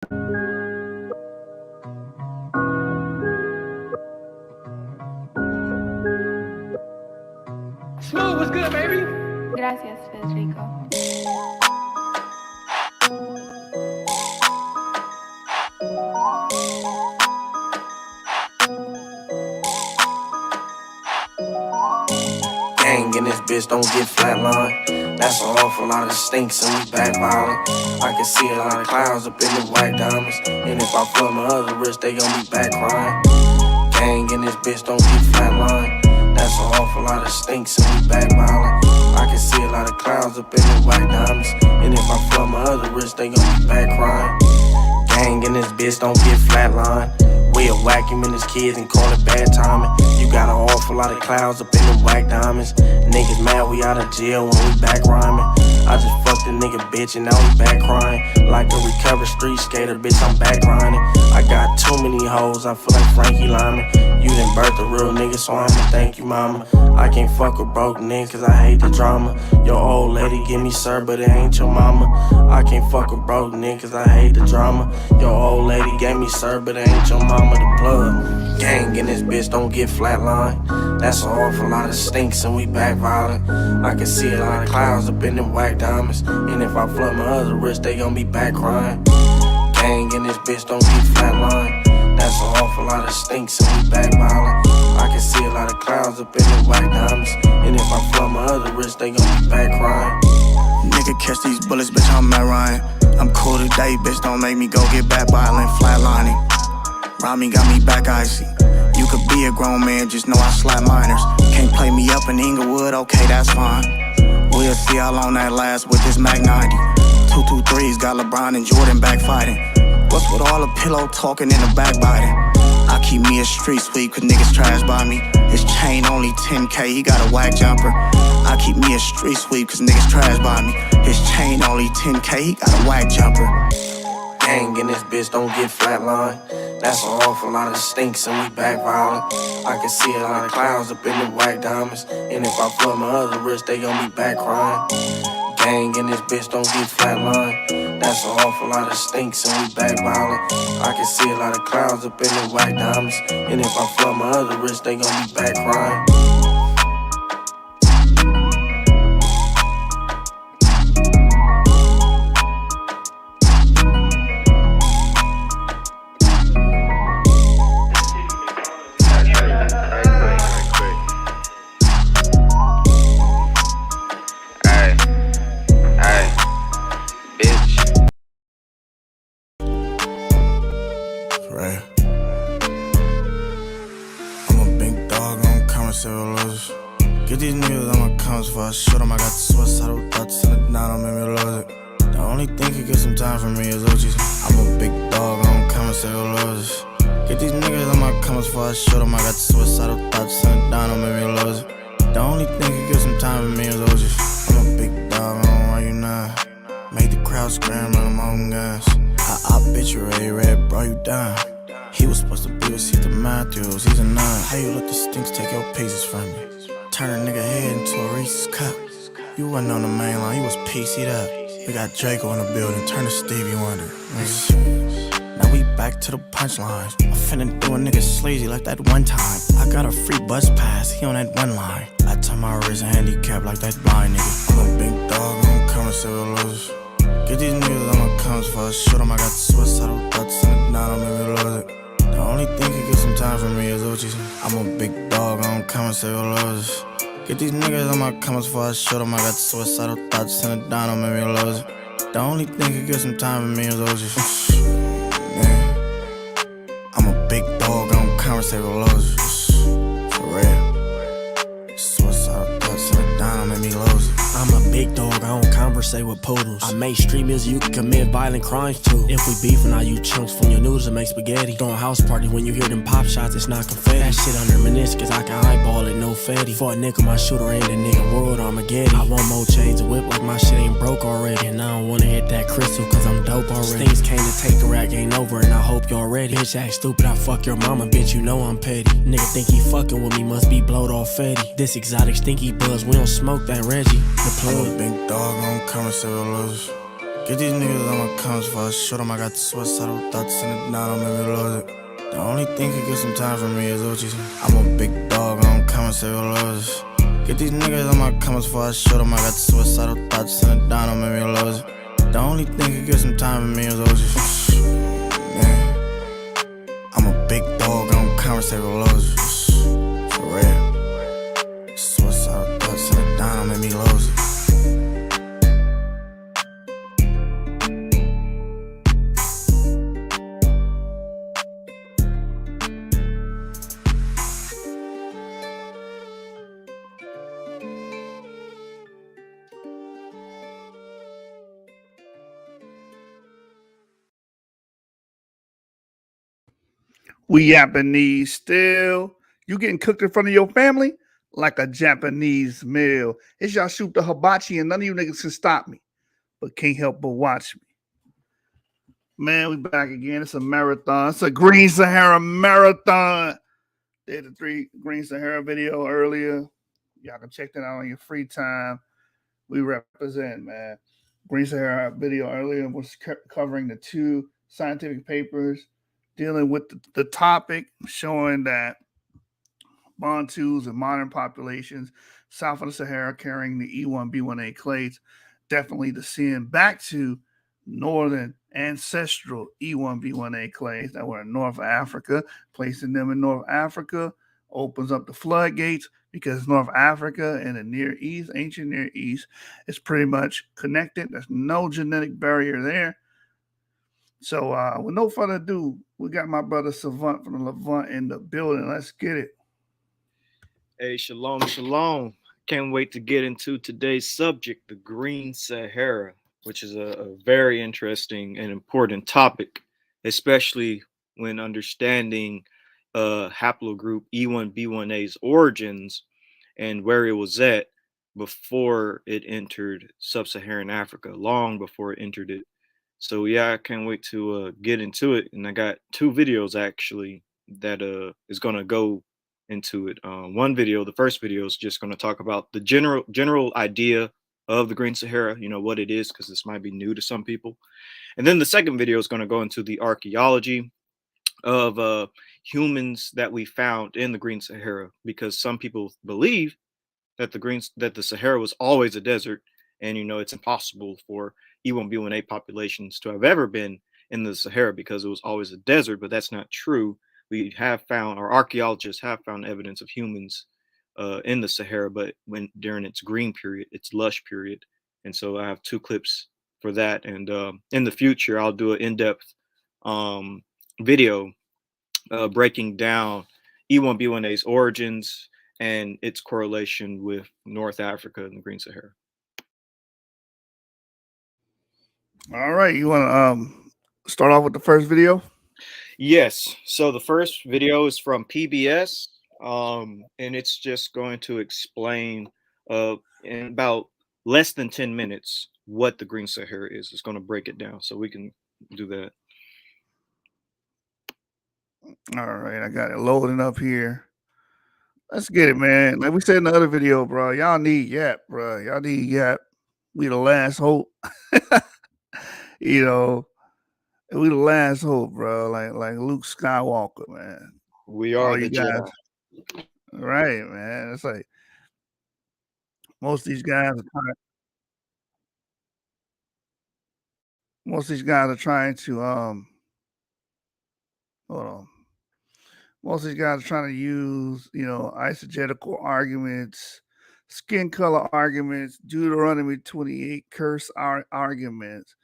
Smooth, what's good, baby? Gracias, Federico. Gang in this bitch, don't get flatline. That's an awful lot of stinks and we back violent. I can see a lot of clouds up in the white diamonds. And if I flood my other wrist, they gon' be back crying. Gang in this bitch, don't get flatline. That's an awful lot of stinks and we back violent. I can see a lot of clouds up in the white diamonds. And if I flood my other wrist, they gon' be back crying. Gang in this bitch, don't get flatline. We'll whack him and his kids and call it bad timing. You got an awful lot of clouds up in them white diamonds. Niggas mad we out of jail when we back rhyming. I just fucked a nigga bitch and now we back crying. Like a recovered street skater, bitch, I'm back grinding. I got too many hoes, I feel like Frankie Lyman. You done birthed a real nigga, so I'ma thank you, mama. I can't fuck with broke niggas cause I hate the drama. Your old lady give me sir, but it ain't your mama. I can't fuck with broke niggas cause I hate the drama. Your old lady gave me sir, but it ain't your mama. The plug. Gang in this bitch, don't get flatline. That's an awful lot of stinks and we back violent. I can see a lot of clouds up in them white diamonds. And if I flood my other wrist, they gon' be back crying. Gang in this bitch, don't get flatline. That's an awful lot of stinks and we back violent. I can see a lot of clouds up in them white diamonds. And if I flood my other wrist, they gon' be back crying. Nigga catch these bullets, bitch, I'm Matt Ryan. I'm cool today, bitch, don't make me go get back violent. Flatlining, Rami got me back icy. You could be a grown man, just know I slap minors. Can't play me up in Inglewood, okay, that's fine. We'll see how long that lasts with this Mac 90. 223's got LeBron and Jordan back fighting. What's with all the pillow talking and the backbiting? I keep me a street sweep cause niggas trash by me. His chain only 10K, he got a whack jumper. I keep me a street sweep cause niggas trash by me. His chain only 10K, he got a whack jumper. Gang in this bitch, don't get flatline. That's an awful lot of stinks and we back violent. I can see a lot of clouds up in them white diamonds. And if I flood my other wrist, they gon' be back crying. Gang in this bitch, don't get flatline. That's an awful lot of stinks and we back violent. I can see a lot of clouds up in them white diamonds. And if I flood my other wrist, they gon' be back crying. Get these niggas on my comments before I shoot them. I got the suicidal thoughts and the down, don't make me lose it. The only thing can get some time from me is OGs. I'm a big dog, I don't come and say losers. Get these niggas on my comments before I shoot them. I got the suicidal thoughts and the down, don't make me lose it. The only thing can get some time from me is OGs. I'm a big dog, I don't know why you not. Made the crowd scream, run them own guns. I bitch you ready, red, bro, you down. He was supposed to be with Caesar Matthews, he's a 9. How you let the stinks take your pieces from me? Turn a nigga head into a Reese's cup. You wasn't on the main line, you was PC'd up. We got Draco in the building, turn to Stevie Wonder. Now we back to the punchlines. I'm finna do a nigga sleazy like that one time. I got a free bus pass, he on that one line. I turn my wrist handicap like that blind nigga. I'm a big dog, I'm coming to the losers. Get these niggas on my comments before I shoot them. I got the suicidal thoughts and the down, don't make me lose it. The only thing can get some time from me is OGs. I'm a big dog, I don't come and say losers. Get these niggas on my comments before I shoot them. I got the suicidal thoughts and the down, don't make me lose it. The only thing can get some time from me is OGs. Yeah. I'm a big dog, I don't come and say losers. For real. Suicidal thoughts and the down, don't make me lose it. I'm a big dog, I don't conversate with poodles. I make street music you can commit violent crimes too. If we beefing, I use chunks from your noodles to make spaghetti. Throwing house party when you hear them pop shots, it's not confetti. That shit under meniscus, I can eyeball it, no fatty. For a nickel, my shooter ain't a nigga world Armageddon. I want more chains and whip like my shit ain't broke already. And I don't wanna hit that crystal cause I'm dope already. Things came to take the rap game over and I hope y'all ready. Bitch act stupid, I fuck your mama, bitch, you know I'm petty. Nigga think he fucking with me, must be blowed off fatty. This exotic stinky buzz, we don't smoke that Reggie. The I'm plug. a big dog, I don't come and say losers. Get these niggas on my comments before I show them I got the suicidal thoughts and it now don't make me lose it. The only thing can get some time from me is Uchi's. I'm a big dog, I don't come and say losers. Get these niggas on my comments before I show them I got the suicidal thoughts and it now don't make me lose it. The only thing can get some time from me is Uchi's. Man, I'm a big dog, I don't come and say losers. For real. Suicidal thoughts and it now don't make me lose it. We Japanese still. You getting cooked in front of your family like a Japanese meal. It's y'all shoot the hibachi and none of you niggas can stop me, but can't help but watch me. Man, we back again. It's a marathon. It's a Green Sahara marathon. Did the 3 Green Sahara video earlier. Y'all can check that out on your free time. We represent, man. Green Sahara video earlier was covering the 2 scientific papers dealing with the topic, showing that Bantus and modern populations south of the Sahara carrying the E1B1A clades definitely descend back to northern ancestral E1B1A clades that were in North Africa. Placing them in North Africa opens up the floodgates because North Africa and the Near East, ancient Near East, is pretty much connected. There's no genetic barrier there. So with no further ado, we got my brother Savant from the Levant in the building. Let's get it. Hey, shalom, shalom. Can't wait to get into today's subject, the Green Sahara, which is a very interesting and important topic, especially when understanding haplogroup E1B1A's origins and where it was at before it entered sub-Saharan Africa, long before it entered it. So yeah, I can't wait to get into it. And I got 2 videos actually that is gonna go into it. One video, the first video, is just going to talk about the general idea of the Green Sahara, you know, what it is, because this might be new to some people. And then the second video is going to go into the archaeology of humans that we found in the Green Sahara, because some people believe that the Sahara was always a desert, and you know it's impossible for E1B1A populations to have ever been in the Sahara because it was always a desert, but that's not true. We have found, or archaeologists have found, evidence of humans in the Sahara, but when during its green period, its lush period. And so I have 2 clips for that, and in the future I'll do an in-depth video breaking down E1B1A's origins and its correlation with North Africa and the Green Sahara. All right, you want to start off with the first video? Yes. So the first video is from PBS, and it's just going to explain in about less than 10 minutes what the Green Sahara is. It's going to break it down, so we can do that. All right, I got it loading up here. Let's get it, man. Like we said in the other video, bro, y'all need Yap, bro. Y'all need Yap. We the last hope. You know, we the last hope, bro. Like Luke Skywalker, man. We are the Jedi. Right, man. It's like most of these guys are trying. Most of these guys are trying to hold on. Most of these guys are trying to use, you know, eisegetical arguments, skin color arguments, Deuteronomy 28 curse arguments.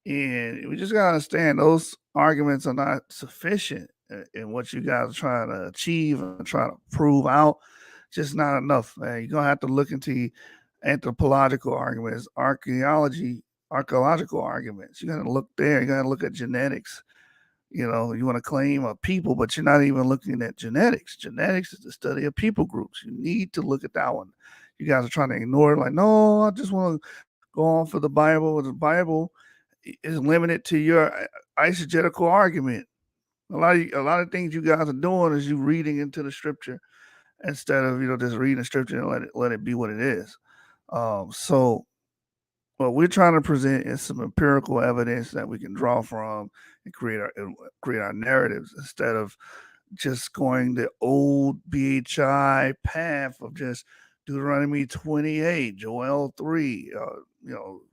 And we just got to understand those arguments are not sufficient in what you guys are trying to achieve and try to prove out. Just not enough, man. You're going to have to look into anthropological arguments, archaeological arguments. You're going to look there. You're going to look at genetics. You know, you want to claim a people, but you're not even looking at genetics. Genetics is the study of people groups. You need to look at that one. You guys are trying to ignore it. Like, no, I just want to go on for the Bible. The Bible is limited to your eisegetical argument. A lot of things you guys are doing is you reading into the scripture instead of, you know, just reading the scripture and let it be what it is. So what we're trying to present is some empirical evidence that we can draw from and create our narratives instead of just going the old BHI path of just Deuteronomy 28, Joel 3,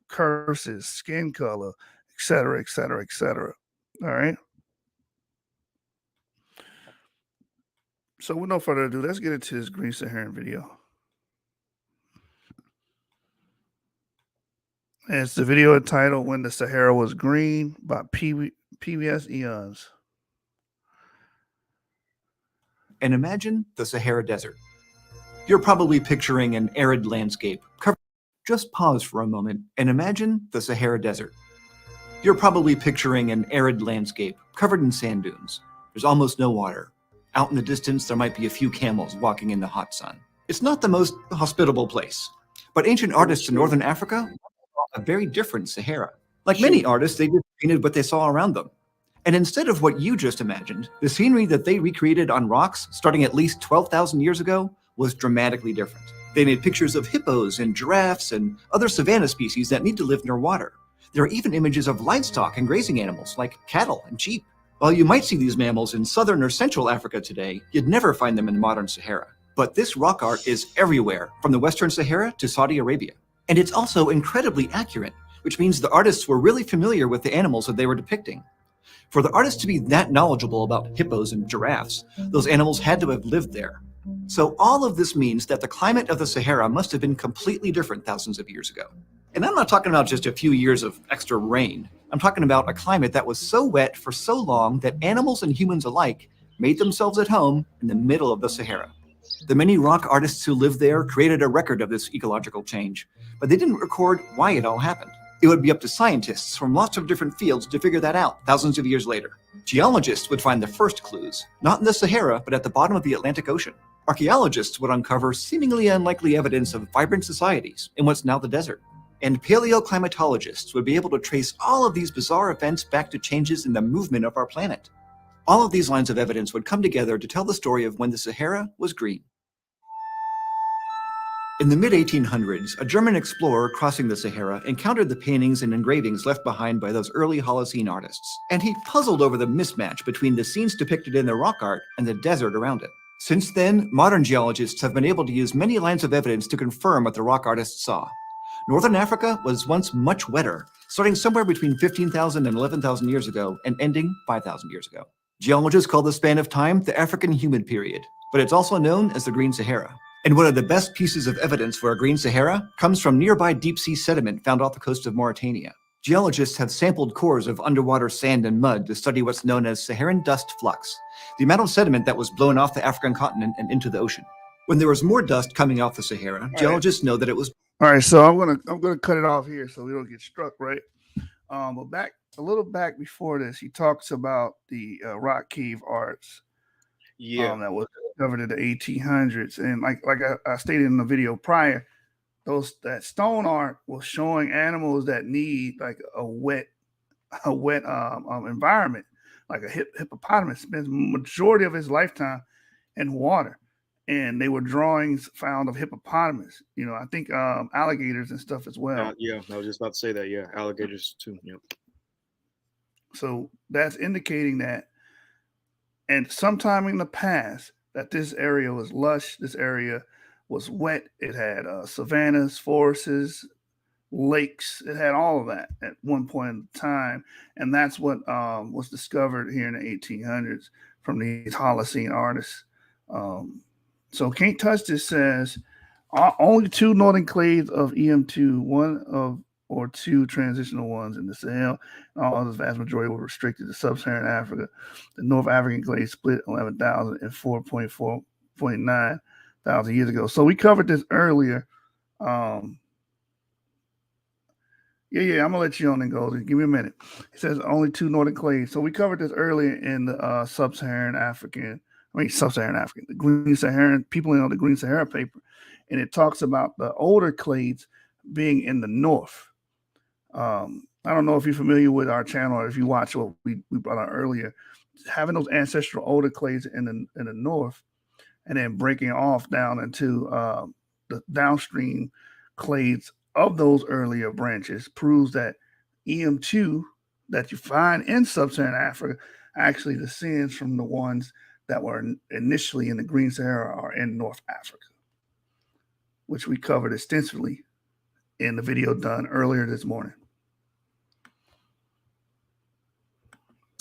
curses, skin color, et cetera, et cetera, et cetera. All right. So, with no further ado, let's get into this Green Saharan video. And it's the video entitled When the Sahara Was Green by PBS Eons. And imagine the Sahara Desert. You're probably picturing an arid landscape. Just pause for a moment and imagine the Sahara Desert. You're probably picturing an arid landscape covered in sand dunes. There's almost no water. Out in the distance, there might be a few camels walking in the hot sun. It's not the most hospitable place, but ancient artists in northern Africa saw a very different Sahara. Like many artists, they just painted what they saw around them. And instead of what you just imagined, the scenery that they recreated on rocks starting at least 12,000 years ago was dramatically different. They made pictures of hippos and giraffes and other savanna species that need to live near water. There are even images of livestock and grazing animals like cattle and sheep. While you might see these mammals in southern or central Africa today, you'd never find them in modern Sahara. But this rock art is everywhere, from the Western Sahara to Saudi Arabia. And it's also incredibly accurate, which means the artists were really familiar with the animals that they were depicting. For the artists to be that knowledgeable about hippos and giraffes, those animals had to have lived there. So all of this means that the climate of the Sahara must have been completely different thousands of years ago. And I'm not talking about just a few years of extra rain. I'm talking about a climate that was so wet for so long that animals and humans alike made themselves at home in the middle of the Sahara. The many rock artists who lived there created a record of this ecological change, but they didn't record why it all happened. It would be up to scientists from lots of different fields to figure that out thousands of years later. Geologists would find the first clues, not in the Sahara, but at the bottom of the Atlantic Ocean. Archaeologists would uncover seemingly unlikely evidence of vibrant societies in what's now the desert. And paleoclimatologists would be able to trace all of these bizarre events back to changes in the movement of our planet. All of these lines of evidence would come together to tell the story of when the Sahara was green. In the mid-1800s, a German explorer crossing the Sahara encountered the paintings and engravings left behind by those early Holocene artists, and he puzzled over the mismatch between the scenes depicted in the rock art and the desert around it. Since then, modern geologists have been able to use many lines of evidence to confirm what the rock artists saw. Northern Africa was once much wetter, starting somewhere between 15,000 and 11,000 years ago and ending 5,000 years ago. Geologists call this span of time the African humid period, but it's also known as the Green Sahara. And one of the best pieces of evidence for a Green Sahara comes from nearby deep-sea sediment found off the coast of Mauritania. Geologists have sampled cores of underwater sand and mud to study what's known as Saharan dust flux, the amount of sediment that was blown off the African continent and into the ocean. When there was more dust coming off the Sahara, geologists know that it was... All right, so I'm gonna cut it off here so we don't get struck, right? But back before this, he talks about the rock cave arts. Yeah. That was discovered in the 1800s, and like I stated in the video prior, that stone art was showing animals that need like a wet environment, like a hippopotamus spends majority of his lifetime in water, and they were drawings found of hippopotamus. You know, I think alligators and stuff as well. Yeah, I was just about to say that. Yeah, alligators too. Yep. So that's indicating that, and sometime in the past, that this area was lush, this area was wet. It had savannas, forests, lakes. It had all of that at one point in time, and that's what was discovered here in the 1800s from these Holocene artists. So Can't Touch This says only two northern clades of EM2, one of or two transitional ones in the Sahel. All others, vast majority were restricted to sub-Saharan Africa. The North African clade split 11,000 and 4.9 thousand years ago. So we covered this earlier. I'm gonna let you on and go. Give me a minute. It says only two northern clades. So we covered this earlier in the sub-Saharan African, the Green Saharan, people in the Green Sahara paper, and it talks about the older clades being in the north. I don't know if you're familiar with our channel or if you watch what we brought out earlier. Having those ancestral older clades in the north, and then breaking off down into the downstream clades of those earlier branches proves that EM2 that you find in sub-Saharan Africa actually descends from the ones that were initially in the Green Sahara or in North Africa, which we covered extensively in the video done earlier this morning.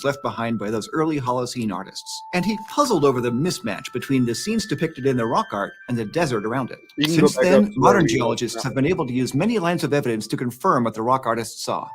Left behind by those early Holocene artists, and he puzzled over the mismatch between the scenes depicted in the rock art and the desert around it. Since then, modern geologists have been able to use many lines of evidence to confirm what the rock artists saw.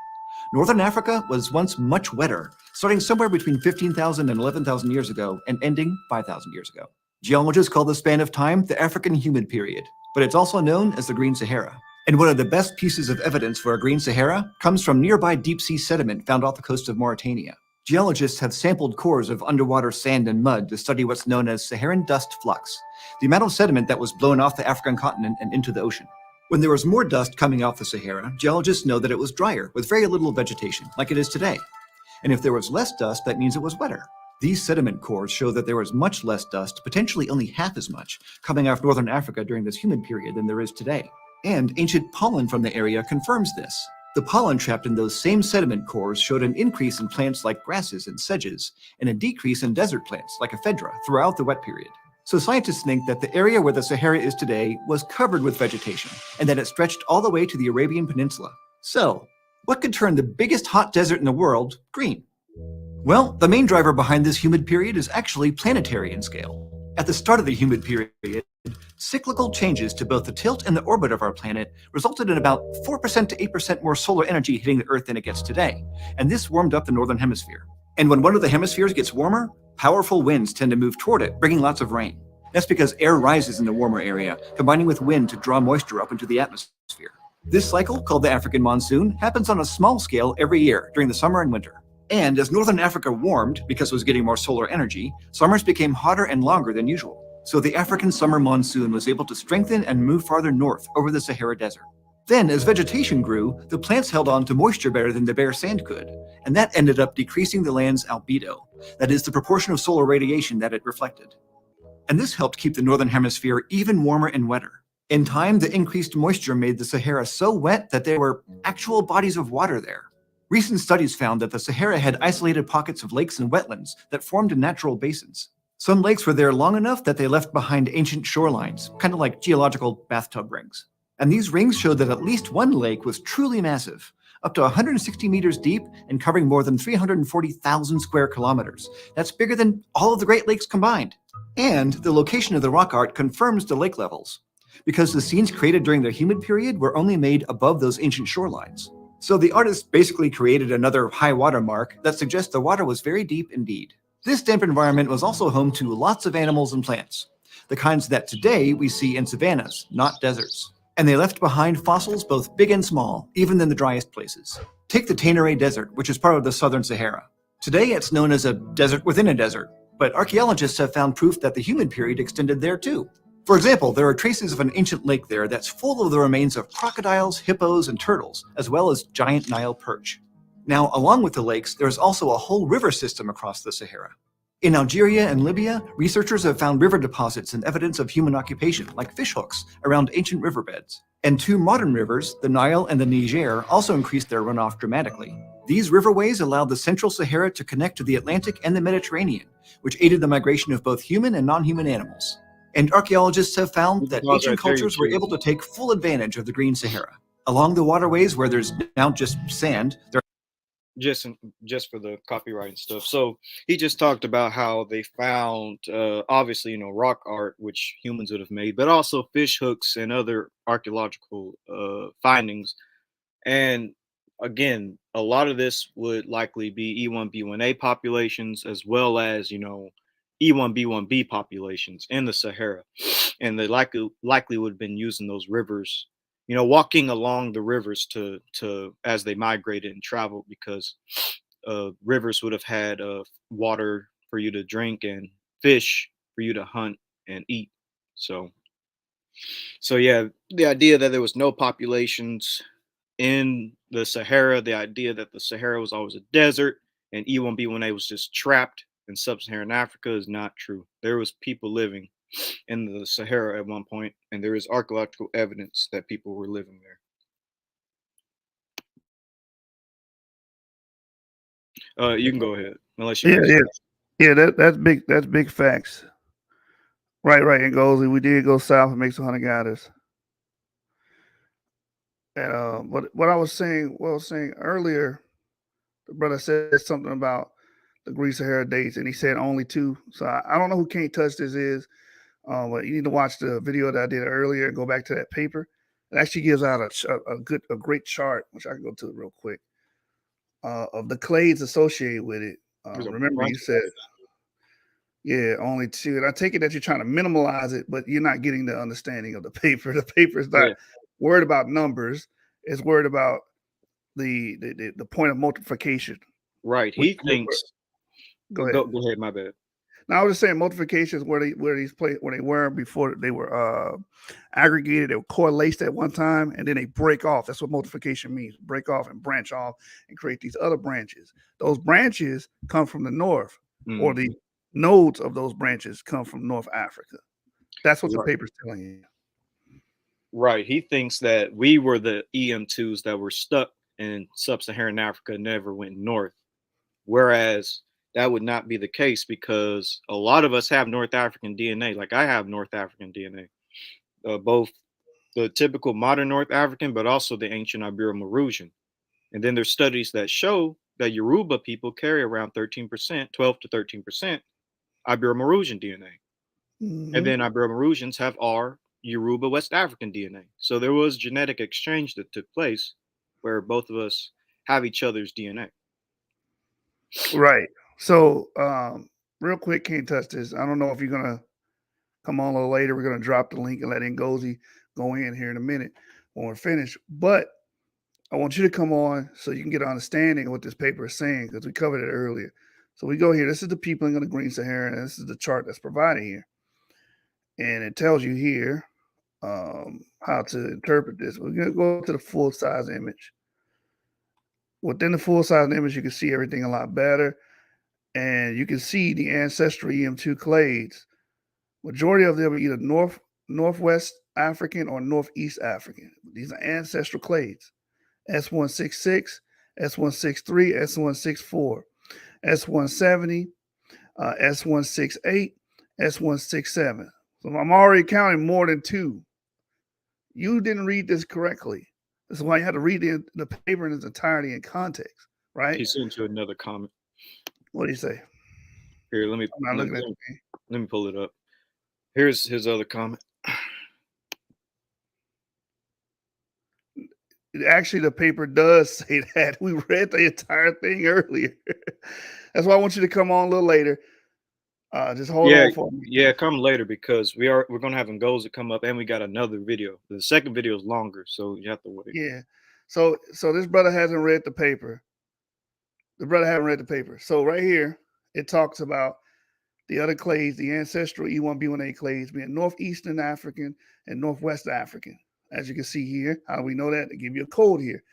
Northern Africa was once much wetter, starting somewhere between 15,000 and 11,000 years ago and ending 5,000 years ago. Geologists call this span of time the African Humid Period, but it's also known as the Green Sahara. And one of the best pieces of evidence for a Green Sahara comes from nearby deep-sea sediment found off the coast of Mauritania. Geologists have sampled cores of underwater sand and mud to study what's known as Saharan dust flux, the amount of sediment that was blown off the African continent and into the ocean. When there was more dust coming off the Sahara, geologists know that it was drier, with very little vegetation, like it is today. And if there was less dust, that means it was wetter. These sediment cores show that there was much less dust, potentially only half as much, coming off northern Africa during this humid period than there is today. And ancient pollen from the area confirms this. The pollen trapped in those same sediment cores showed an increase in plants like grasses and sedges, and a decrease in desert plants like ephedra throughout the wet period. So scientists think that the area where the Sahara is today was covered with vegetation, and that it stretched all the way to the Arabian Peninsula. So, what could turn the biggest hot desert in the world green? Well, the main driver behind this humid period is actually planetary in scale. At the start of the humid period, cyclical changes to both the tilt and the orbit of our planet resulted in about 4% to 8% more solar energy hitting the Earth than it gets today, and this warmed up the northern hemisphere. And when one of the hemispheres gets warmer, powerful winds tend to move toward it, bringing lots of rain. That's because air rises in the warmer area, combining with wind to draw moisture up into the atmosphere. This cycle, called the African monsoon, happens on a small scale every year during the summer and winter. And as northern Africa warmed, because it was getting more solar energy, summers became hotter and longer than usual. So the African summer monsoon was able to strengthen and move farther north over the Sahara Desert. Then, as vegetation grew, the plants held on to moisture better than the bare sand could, and that ended up decreasing the land's albedo, that is, the proportion of solar radiation that it reflected. And this helped keep the northern hemisphere even warmer and wetter. In time, the increased moisture made the Sahara so wet that there were actual bodies of water there. Recent studies found that the Sahara had isolated pockets of lakes and wetlands that formed in natural basins. Some lakes were there long enough that they left behind ancient shorelines, kind of like geological bathtub rings. And these rings showed that at least one lake was truly massive, up to 160 meters deep and covering more than 340,000 square kilometers. That's bigger than all of the Great Lakes combined. And the location of the rock art confirms the lake levels, because the scenes created during the humid period were only made above those ancient shorelines. So the artist basically created another high water mark that suggests the water was very deep indeed. This damp environment was also home to lots of animals and plants, the kinds that today we see in savannas, not deserts. And they left behind fossils both big and small, even in the driest places. Take the Tenere Desert, which is part of the southern Sahara. Today it's known as a desert within a desert, but archaeologists have found proof that the humid period extended there too. For example, there are traces of an ancient lake there that's full of the remains of crocodiles, hippos, and turtles, as well as giant Nile perch. Now, along with the lakes, there's also a whole river system across the Sahara. In Algeria and Libya, researchers have found river deposits and evidence of human occupation, like fishhooks, around ancient riverbeds. And two modern rivers, the Nile and the Niger, also increased their runoff dramatically. These riverways allowed the central Sahara to connect to the Atlantic and the Mediterranean, which aided the migration of both human and non-human animals. And archaeologists have found that ancient cultures were able to take full advantage of the Green Sahara. Along the waterways where there's now just sand, there just for the copyright and stuff. So he just talked about how they found obviously, rock art, which humans would have made, but also fish hooks and other archaeological findings. And again, a lot of this would likely be E1B1A populations, as well as, E1B1B populations in the Sahara. And they likely would have been using those rivers, walking along the rivers to as they migrated and traveled, because rivers would have had water for you to drink and fish for you to hunt and eat. So yeah, the idea that there was no populations in the Sahara, the idea that the Sahara was always a desert and E1B1A was just trapped in sub-Saharan Africa is not true. There was people living in the Sahara at one point, and there is archaeological evidence that people were living there. You can go ahead unless you Yeah, want to. yeah, yeah. That's big. That's big facts. Right, right. And goes. We did go south and make some hunter gatherers. And what I was saying earlier, the brother said something about the Green Sahara dates, and he said only two. So I don't know who Can't Touch This is, but you need to watch the video that I did earlier and go back to that paper. It actually gives out a great chart, which I can go to real quick, of the clades associated with it. There's a Remember, you bunch of said, yeah, only two. And I take it that you're trying to minimalize it, but you're not getting the understanding of the paper. The paper is not Yeah, worried about numbers; it's worried about the point of multiplication. right. Which, He thinks. go ahead. Go ahead. My bad. Now I was just saying multiplication is where they were before they were aggregated. They were correlated at one time, and then they break off. That's what multiplication means: break off and branch off and create these other branches. Those branches come from the north, or Mm, the nodes of those branches come from North Africa. That's what the right. paper's telling you. Right. He thinks that we were the EM2s that were stuck in sub-Saharan Africa and never went north. Whereas that would not be the case because a lot of us have North African DNA. Like I have North African DNA, both the typical modern North African, but also the ancient Ibero-Maurusian. And then there's studies that show that Yoruba people carry around 13%, 12 to 13% Ibero-Maurusian DNA. And Mhm. then Ibero-Maurusians have our Yoruba West African DNA. So there was genetic exchange that took place where both of us have each other's DNA. Right. So, real quick, Can't Touch This. I don't know if you're gonna come on a little later. We're gonna drop the link and let Ngozi go in here in a minute when we're finished. But I want you to come on so you can get an understanding of what this paper is saying because we covered it earlier. So we go here. This is the people in the Green Sahara, and this is the chart that's provided here, and it tells you here how to interpret this. We're gonna go to the full size image. Within the full size image, you can see everything a lot better, and you can see the ancestral EM2 clades. Majority of them are either northwest African or northeast African. These are ancestral clades. S166, S163, S164, S170, S168, S167. So I'm already counting more than two. You didn't read this correctly. This is why you had to read the paper in its entirety in context, right? He sent you another comment. What do you say? Here, let me I'm not looking at me. let me pull it up. Here's his other comment. Actually, the paper does say that. We read the entire thing earlier. That's why I want you to come on a little later. Just hold Yeah, on for me. yeah, come later because we're gonna have Ngozi come up and we got another video. The second video is longer, so you have to wait. Yeah. So this brother hasn't read the paper. The brother haven't read the paper. So right here, it talks about the other clades, the ancestral E1B1A clades being Northeastern African and Northwest African. As you can see here, how do we know that? They give you a code here.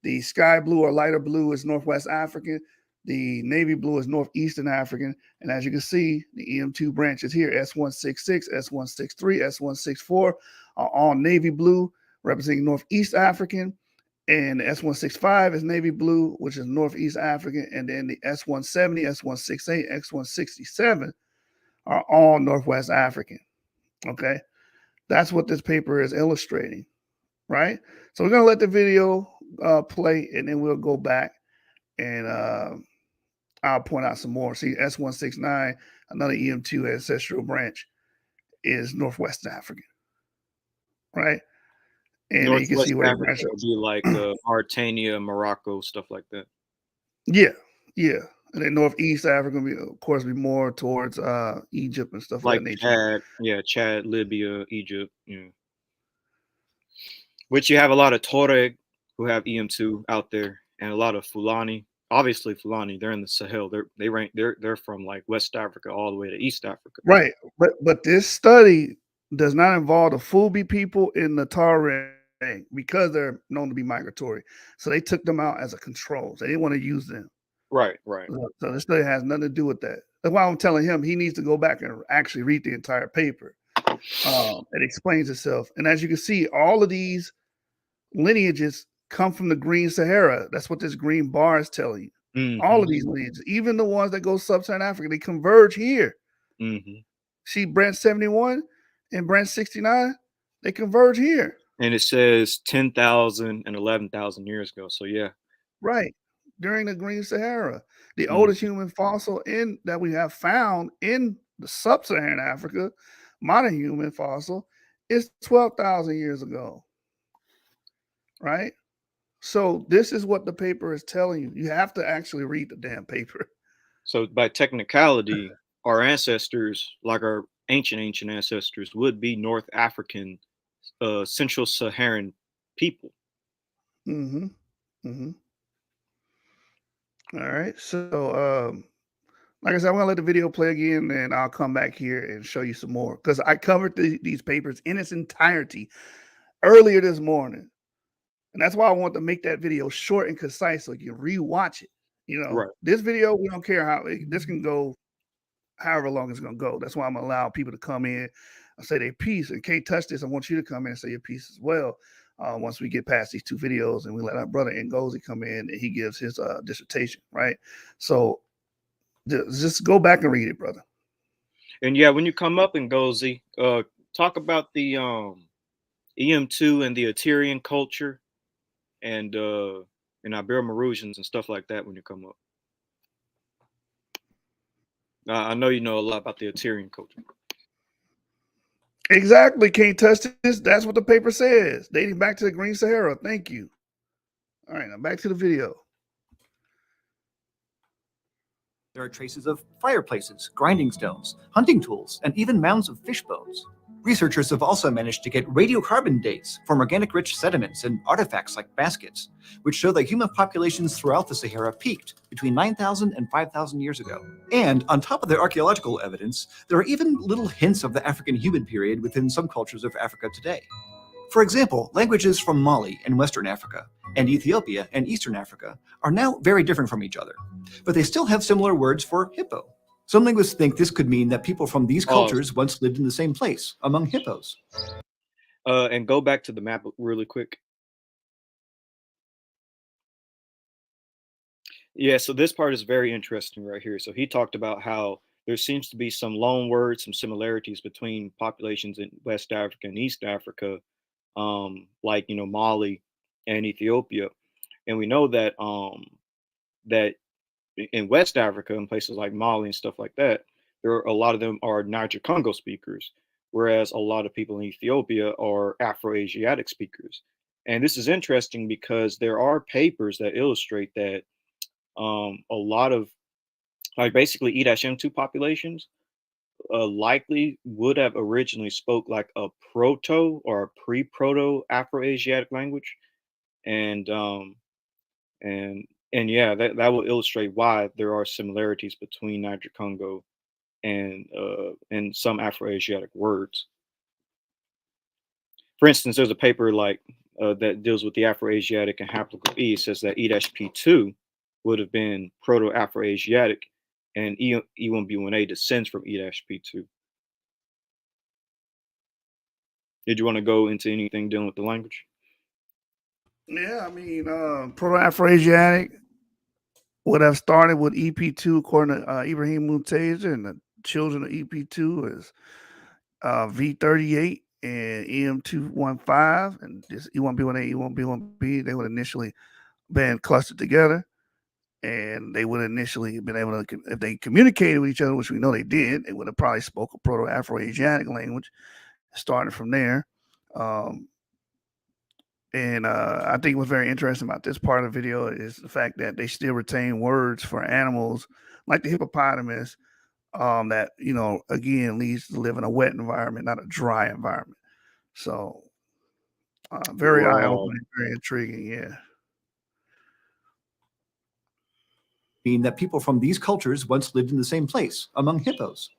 The sky blue or lighter blue is Northwest African. The navy blue is Northeastern African. And as you can see, the EM2 branches here, S166, S163, S164 are all navy blue, representing Northeast African. And the S165 is navy blue, which is Northeast African. And then the S170, S168, S167 are all Northwest African. Okay. That's what this paper is illustrating, right? So we're going to let the video play and then we'll go back and I'll point out some more. See, S169, another EM2 ancestral branch, is Northwest African, right? And you can see Northwest where they Africa branch would be like Mauritania, Morocco, stuff like that. Yeah, yeah. And then Northeast Africa, of course, be more towards Egypt and stuff of Like that nature. Chad, yeah, Chad, Libya, Egypt, yeah. Which you have a lot of Tuareg who have EM2 out there, and a lot of Fulani. Obviously, Fulani, they're in the Sahel. They're from like West Africa all the way to East Africa. Right. But this study does not involve the Fulbe people in the Tuareg because they're known to be migratory. So they took them out as a control. So they didn't want to use them. Right, right. So this study has nothing to do with that. That's why I'm telling him he needs to go back and actually read the entire paper. It explains itself. And as you can see, all of these lineages come from the Green Sahara. That's what this green bar is telling you. All of these lineages, even the ones that go sub-Saharan Africa, they converge here. See branch 71 and branch 69, they converge here. And it says 10,000 and 11,000 years ago. So yeah. Right. During the Green Sahara. The oldest human fossil that we have found in the sub-Saharan Africa, modern human fossil, is 12,000 years ago. Right? So this is what the paper is telling you. You have to actually read the damn paper. So by technicality, our ancestors, like our ancient ancestors, would be North African, Central Saharan people. All right. So like I said, I'm gonna let the video play again, and I'll come back here and show you some more because I covered these papers in its entirety earlier this morning, and that's why I want to make that video short and concise so you can rewatch it. You know, Right. This video, we don't care how this can go, however long it's gonna go. That's why I'm gonna allow people to come in and say their piece. And can't touch this. I want you to come in and say your piece as well. Once we get past these two videos, and we let our brother Ngozi come in and he gives his dissertation. Right. So just go back and read it, brother. And yeah, when you come up, Ngozi, talk about the EM2 and the Assyrian culture and Ibero-Maurusians and stuff like that when you come up. I know you know a lot about the Assyrian culture. Exactly. Can't touch this. That's what the paper says. Dating back to the Green Sahara. Thank you. All right, now back to the video. There are traces of fireplaces, grinding stones, hunting tools, and even mounds of fish bones. Researchers have also managed to get radiocarbon dates from organic-rich sediments and artifacts like baskets, which show that human populations throughout the Sahara peaked between 9,000 and 5,000 years ago. And on top of the archaeological evidence, there are even little hints of the African human period within some cultures of Africa today. For example, languages from Mali in Western Africa and Ethiopia and Eastern Africa are now very different from each other, but they still have similar words for hippo. Some linguists think this could mean that people from these cultures once lived in the same place, among hippos. And go back to the map really quick. Yeah, so this part is very interesting right here. So he talked about how there seems to be some loan words, some similarities between populations in West Africa and East Africa, like, Mali and Ethiopia. And we know that that in West Africa, in places like Mali and stuff like that, a lot of them are Niger-Congo speakers, whereas a lot of people in Ethiopia are Afro-Asiatic speakers. And this is interesting because there are papers that illustrate that a lot of, like, basically E-M2 populations likely would have originally spoke like a proto or a pre-proto Afro-Asiatic language. And yeah, that will illustrate why there are similarities between Niger-Congo and some Afro-Asiatic words. For instance, there's a paper like that deals with the Afro-Asiatic and haplogroup E. It says that E-P2 would have been Proto-Afro-Asiatic, and E1B1A descends from E-P2. Did you want to go into anything dealing with the language? Yeah, I mean, Proto-Afro-Asiatic would have started with EP2 according to Ibrahim Muntaser, and the children of EP2 is V38 and EM215, and this E1B1A, E1B1B, they would initially been clustered together, and they would initially been able to, if they communicated with each other, which we know they did, they would have probably spoke a Proto-Afro-Asiatic language, starting from there. And I think what's very interesting about this part of the video is the fact that they still retain words for animals like the hippopotamus that, again, leads to live in a wet environment, not a dry environment. So very eye-opening, very intriguing, yeah. Mean that people from these cultures once lived in the same place, among hippos.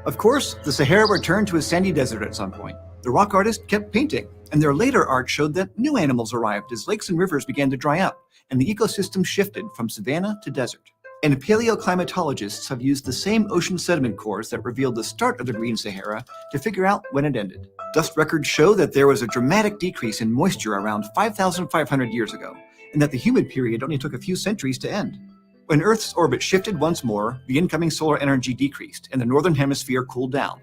Of course, the Sahara returned to a sandy desert at some point. The rock artist kept painting, and their later art showed that new animals arrived as lakes and rivers began to dry up, and the ecosystem shifted from savanna to desert. And paleoclimatologists have used the same ocean sediment cores that revealed the start of the Green Sahara to figure out when it ended. Dust records show that there was a dramatic decrease in moisture around 5,500 years ago, and that the humid period only took a few centuries to end. When Earth's orbit shifted once more, the incoming solar energy decreased and the northern hemisphere cooled down.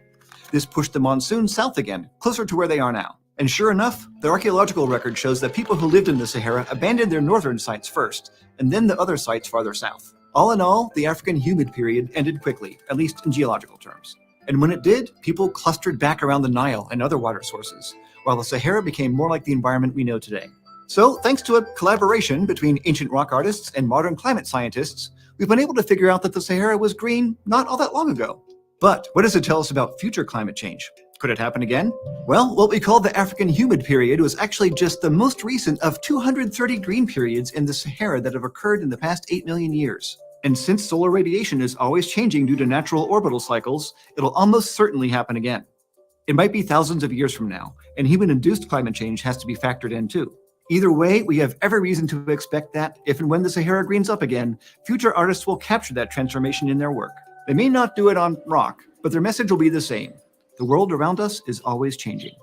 This pushed the monsoon south again, closer to where they are now. And sure enough, the archaeological record shows that people who lived in the Sahara abandoned their northern sites first, and then the other sites farther south. All in all, the African humid period ended quickly, at least in geological terms. And when it did, people clustered back around the Nile and other water sources, while the Sahara became more like the environment we know today. So, thanks to a collaboration between ancient rock artists and modern climate scientists, we've been able to figure out that the Sahara was green not all that long ago. But what does it tell us about future climate change? Could it happen again? Well, what we call the African humid period was actually just the most recent of 230 green periods in the Sahara that have occurred in the past 8 million years. And since solar radiation is always changing due to natural orbital cycles, it'll almost certainly happen again. It might be thousands of years from now, and human-induced climate change has to be factored in too. Either way, we have every reason to expect that, if and when the Sahara greens up again, future artists will capture that transformation in their work. They may not do it on rock, but their message will be the same. The world around us is always changing.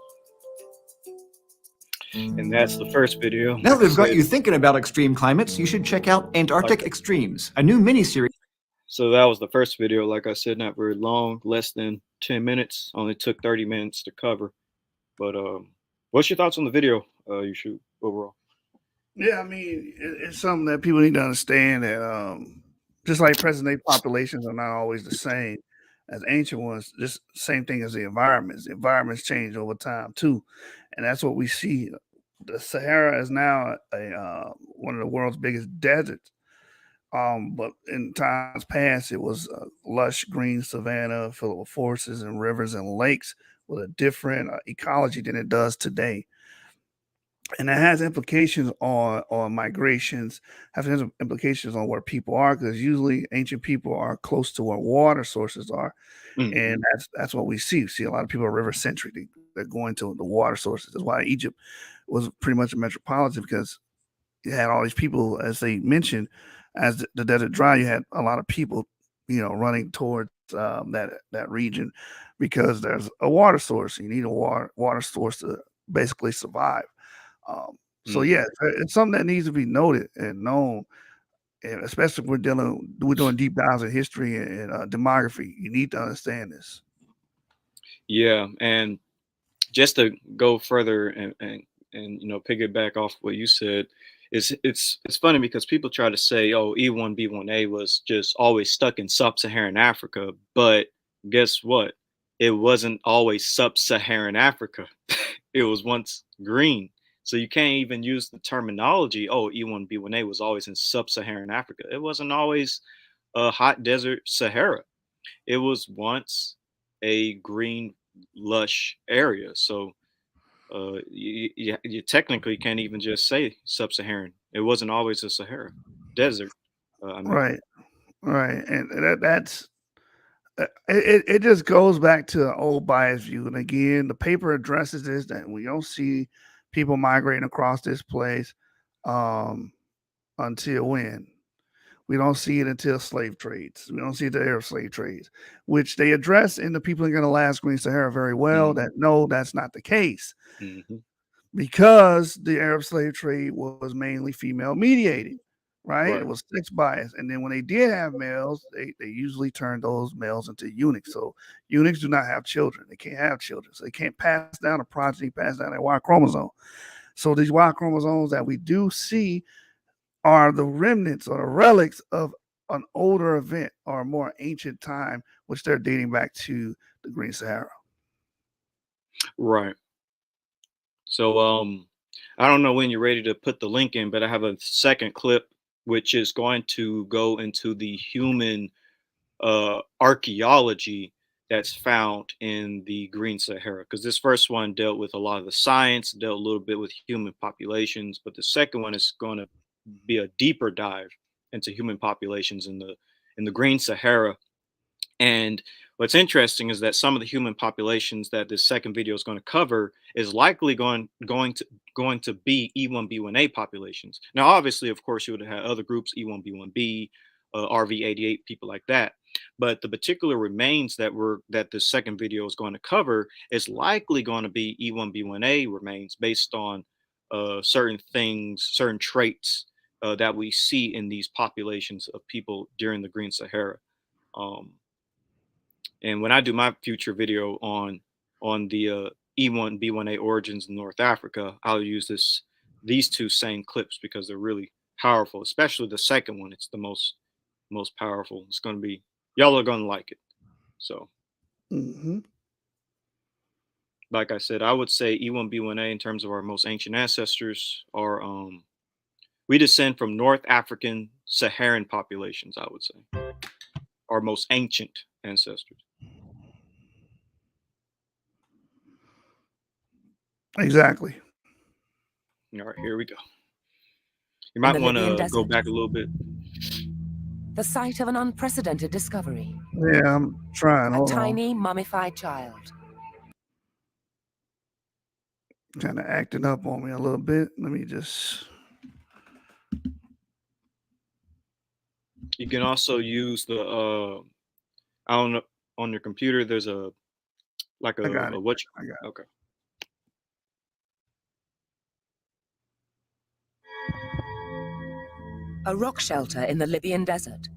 And that's the first video. Now that we've got you thinking about extreme climates, you should check out Antarctic Extremes, a new mini-series. So that was the first video. Like I said, not very long, less than 10 minutes. Only took 30 minutes to cover. But what's your thoughts on the video you shoot overall? Yeah, I mean, it's something that people need to understand that just like present-day populations are not always the same as ancient ones, just same thing as the environments. The environments change over time too, and that's what we see. The Sahara is now one of the world's biggest deserts. But in times past, it was a lush green savanna full of forests and rivers and lakes with a different ecology than it does today. And that has implications on migrations, has implications on where people are, because usually ancient people are close to where water sources are, and that's what we see. We see a lot of people are river centric. They're going to the water sources. That's why Egypt was pretty much a metropolitan, because you had all these people, as they mentioned, as the desert dry, you had a lot of people, running towards that region because there's a water source. You need a water source to basically survive. So yeah, it's something that needs to be noted and known, and especially if we're doing deep dives in history and demography. You need to understand this. Yeah, and just to go further and piggyback off what you said, it's funny because people try to say, oh, E1B1A was just always stuck in sub-Saharan Africa, but guess what? It wasn't always sub-Saharan Africa. It was once green. So you can't even use the terminology, oh, E1B1A was always in sub-Saharan Africa. It wasn't always a hot desert Sahara. It was once a green, lush area. So you technically can't even just say sub-Saharan. It wasn't always a Sahara desert. Right, right, and that's it. Just goes back to the old bias view, and again, the paper addresses this, that we don't see people migrating across this place until when? We don't see it until slave trades. We don't see the Arab slave trades, which they address in the People Ain't Gonna Last Green Sahara very well. That no, that's not the case, because the Arab slave trade was mainly female mediated, right? It was sex bias, and then when they did have males, they usually turned those males into eunuchs. So eunuchs do not have children; they can't have children, so they can't pass down a progeny, pass down a Y chromosome. So these Y chromosomes that we do see are the remnants or the relics of an older event or a more ancient time, which they're dating back to the Green Sahara. Right. So I don't know when you're ready to put the link in, but I have a second clip which is going to go into the human archaeology that's found in the Green Sahara. Because this first one dealt with a lot of the science, dealt a little bit with human populations, but the second one is going to be a deeper dive into human populations in the Green Sahara. And what's interesting is that some of the human populations that this second video is going to cover is likely going to be E1B1A populations. Now, obviously, of course, you would have had other groups, E1B1B, RV88, people like that. But the particular remains that the second video is going to cover is likely going to be E1B1A remains based on certain things, certain traits that we see in these populations of people during the Green Sahara. Um, and when I do my future video on the E1B1A origins in North Africa, I'll use these two same clips because they're really powerful, especially the second one. It's the most powerful. It's going to be, y'all are going to like it. So, like I said, I would say E1B1A in terms of our most ancient ancestors are we descend from North African Saharan populations, I would say. Our most ancient ancestors. Exactly. All right, here we go. You might want to go back a little bit. The site of an unprecedented discovery. Yeah, I'm trying. A tiny mummified child. Kind of acting up on me a little bit. Let me just. You can also use the I don't know, on your computer. There's a I got it. I got it. Okay. A rock shelter in the Libyan desert.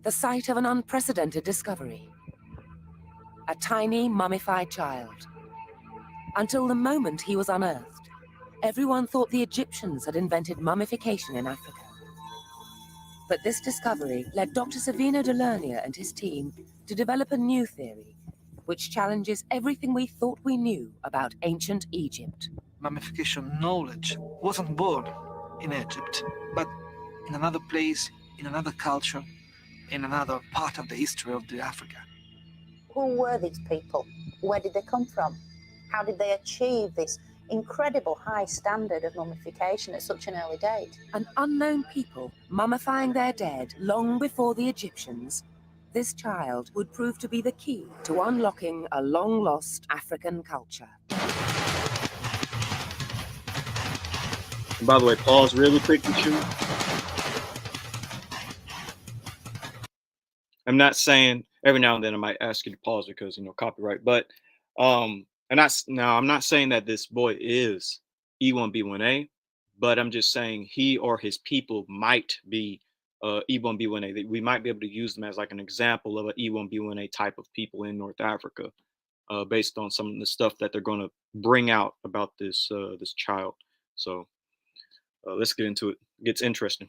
The site of an unprecedented discovery. A tiny mummified child. Until the moment he was unearthed, everyone thought the Egyptians had invented mummification in Africa. But this discovery led Dr. Savino Delernia and his team to develop a new theory, which challenges everything we thought we knew about ancient Egypt. Mummification knowledge wasn't born in Egypt, but in another place, in another culture, in another part of the history of the Africa. Who were these people? Where did they come from? How did they achieve this incredible high standard of mummification at such an early date? An unknown people mummifying their dead long before the Egyptians. This child would prove to be the key to unlocking a long-lost African culture. And by the way, pause really quick and shoot. I'm not saying every now and then I might ask you to pause because copyright, but I'm not saying that this boy is E1B1A, but I'm just saying he or his people might be E1B1A. That we might be able to use them as like an example of an E1B1A type of people in North Africa, based on some of the stuff that they're going to bring out about this this child. So let's get into it. It gets interesting.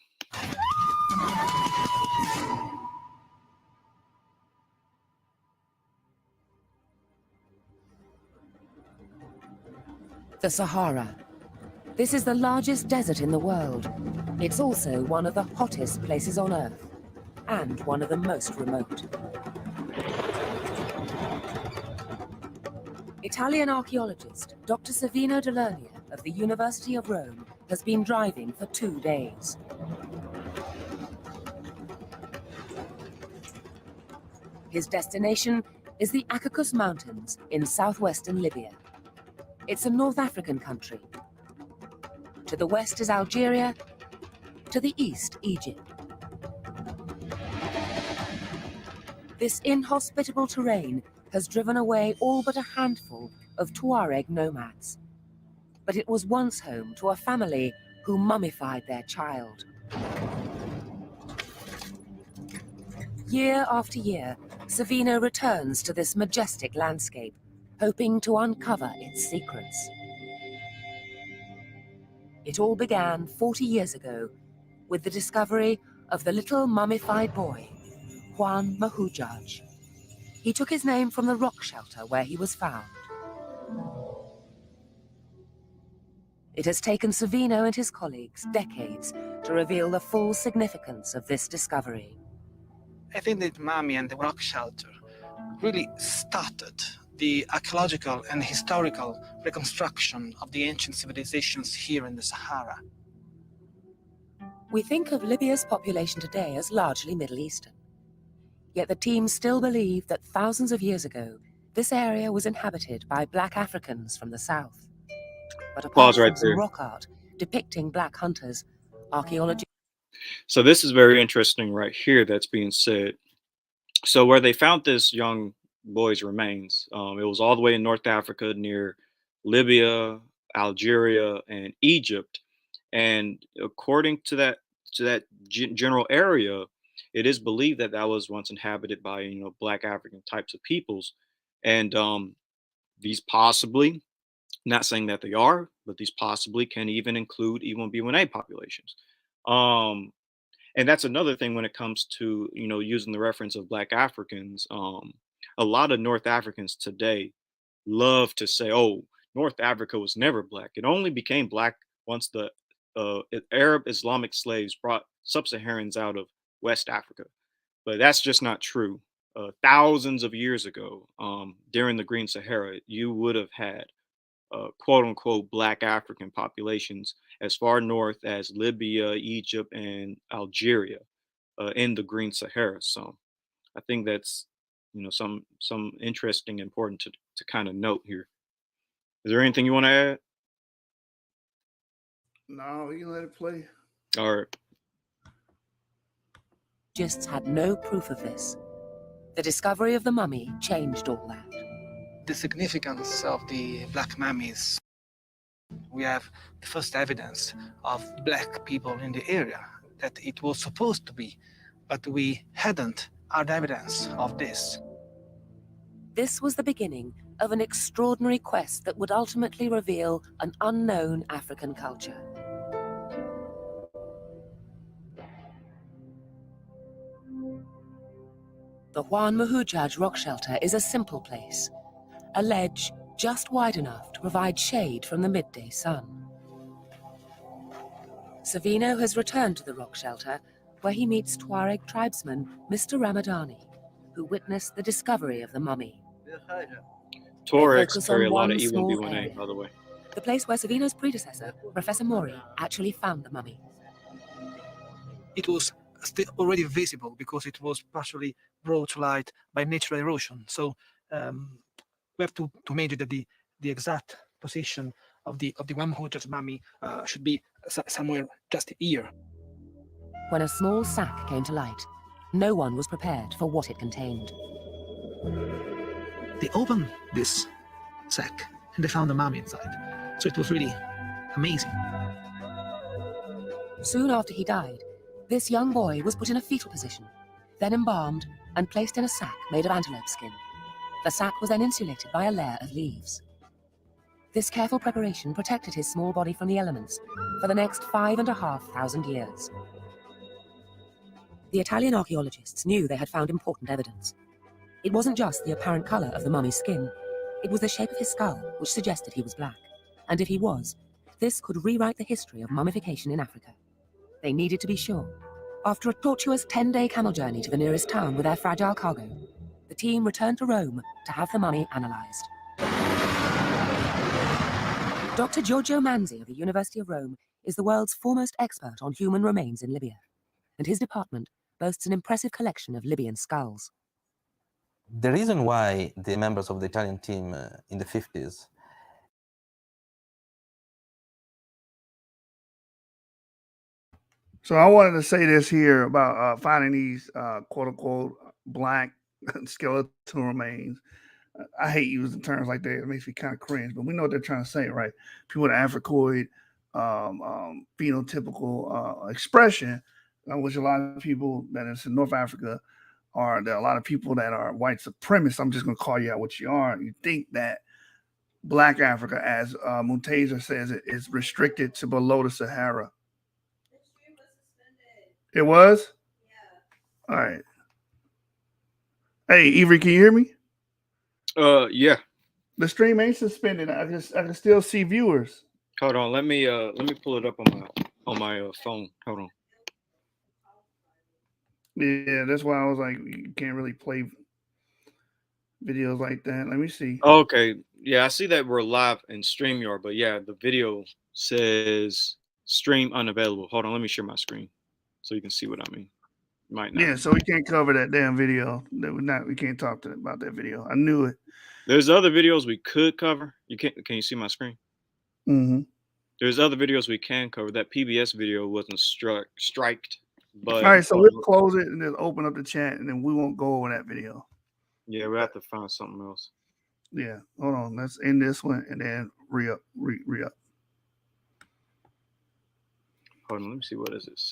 The Sahara. This is the largest desert in the world. It's also one of the hottest places on Earth, and one of the most remote. Italian archaeologist Dr. Savino Delernia of the University of Rome has been driving for 2 days. His destination is the Caucasus Mountains in southwestern Libya. It's a North African country. To the west is Algeria, to the east, Egypt. This inhospitable terrain has driven away all but a handful of Tuareg nomads. But it was once home to a family who mummified their child. Year after year, Savino returns to this majestic landscape, hoping to uncover its secrets. It all began 40 years ago with the discovery of the little mummified boy, Juan Mahujaj. He took his name from the rock shelter where he was found. It has taken Savino and his colleagues decades to reveal the full significance of this discovery. I think that Mummy and the rock shelter really started the archaeological and historical reconstruction of the ancient civilizations here in the Sahara. We think of Libya's population today as largely Middle Eastern. Yet the team still believe that thousands of years ago, this area was inhabited by Black Africans from the south. But apart from some rock art depicting Black hunters, archaeology... So this is very interesting right here that's being said. So where they found this young boy's remains, it was all the way in North Africa near Libya, Algeria, and Egypt. And according to that general area, it is believed that that was once inhabited by Black African types of peoples, and these possibly, not saying that they are, but these possibly can even include E1B1A populations. Um, and that's another thing when it comes to using the reference of Black Africans. A lot of North Africans today love to say, "Oh, North Africa was never black. It only became black once the Arab Islamic slaves brought sub-Saharans out of West Africa." But that's just not true. Thousands of years ago, during the Green Sahara, you would have had quote unquote Black African populations as far north as Libya, Egypt, and Algeria in the Green Sahara. So I think that's some interesting, important to kind of note here. Is there anything you want to add? No, you can let it play. All right. Just had no proof of this. The discovery of the mummy changed all that. The significance of the black mummies. We have the first evidence of black people in the area, that it was supposed to be, but we hadn't had evidence of this. This was the beginning of an extraordinary quest that would ultimately reveal an unknown African culture. The Juan Mahujaj rock shelter is a simple place, a ledge just wide enough to provide shade from the midday sun. Savino has returned to the rock shelter, where he meets Tuareg tribesman Mr. Ramadani, who witnessed the discovery of the mummy. Tuaregs focus carry on a lot of one small E1B1A, area. by the way. The place where Savino's predecessor, Professor Mori, actually found the mummy. It was still already visible because it was partially brought to light by natural erosion. So we have to imagine that the exact position of the Juan Mahujaj mummy should be somewhere just here. When a small sack came to light, no one was prepared for what it contained. They opened this sack and they found the mummy inside. So it was really amazing. Soon after he died, this young boy was put in a fetal position, then embalmed and placed in a sack made of antelope skin. The sack was then insulated by a layer of leaves. This careful preparation protected his small body from the elements for the next 5,500 years. The Italian archaeologists knew they had found important evidence. It wasn't just the apparent color of the mummy's skin, it was the shape of his skull which suggested he was black. And if he was, this could rewrite the history of mummification in Africa. They needed to be sure. After a tortuous 10-day camel journey to the nearest town with their fragile cargo, the team returned to Rome to have the mummy analysed. Dr. Giorgio Manzi of the University of Rome is the world's foremost expert on human remains in Libya, and his department boasts an impressive collection of Libyan skulls. The reason why the members of the Italian team in the 50s So I wanted to say this here about finding these quote-unquote black skeletal remains. I hate using terms like that. It makes me kind of cringe, but we know what they're trying to say, right? People with Africoid phenotypical expression, which a lot of people that is in North Africa there are a lot of people that are white supremacists. I'm just going to call you out what you are. You think that Black Africa, as Muntaser says, it is restricted to below the Sahara. It was? Yeah. All right. Hey, Avery, can you hear me? Yeah. The stream ain't suspended. I can still see viewers. Hold on. Let me pull it up on my phone. Hold on. Yeah, that's why I was like, you can't really play videos like that. Let me see. Okay. Yeah, I see that we're live in StreamYard, but yeah, the video says stream unavailable. Hold on, let me share my screen so you can see what I mean. Might not. Yeah, so we can't cover that damn video. We can't talk about that video. I knew it. There's other videos we could cover. Can you see my screen? Mm-hmm. There's other videos we can cover. That PBS video wasn't striked. But all right, so we'll close it and then open up the chat, and then we won't go over that video. Yeah, we have to find something else. Yeah, hold on. Let's end this one and then re-up. Hold on, let me see, what does it say?